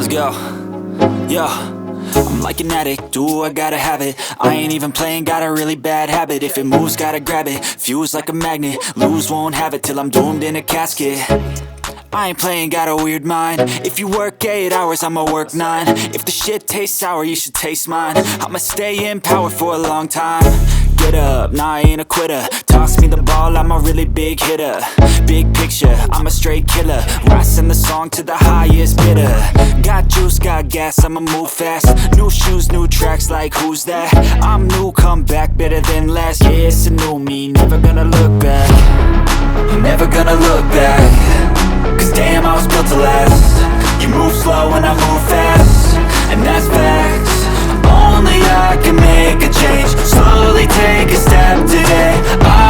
go. Yo, I'm like an addict, ooh, I gotta have it. I ain't even playing, got a really bad habit. If it moves, gotta grab it, fuse like a magnet. Lose, won't have it till I'm doomed in a casket. I ain't playing, got a weird mind. If you work 8 hours, I'ma work 9. If the shit tastes sour, you should taste mine. I'ma stay in power for a long time. Get up, nah, I ain't a quitter. Toss me the ball, I'm a really big hitter. Big picture, I'm a straight killer. Rising the song to the highest bidder. Got juice, got gas, I'ma move fast. New shoes, new tracks, like who's that? I'm new, come back, better than last. Yeah, it's a new me, never gonna look back. Never gonna look back. Cause damn, I was built to last. You move slow and I move fast, and that's facts. Only I can make a change. Slowly take a step today.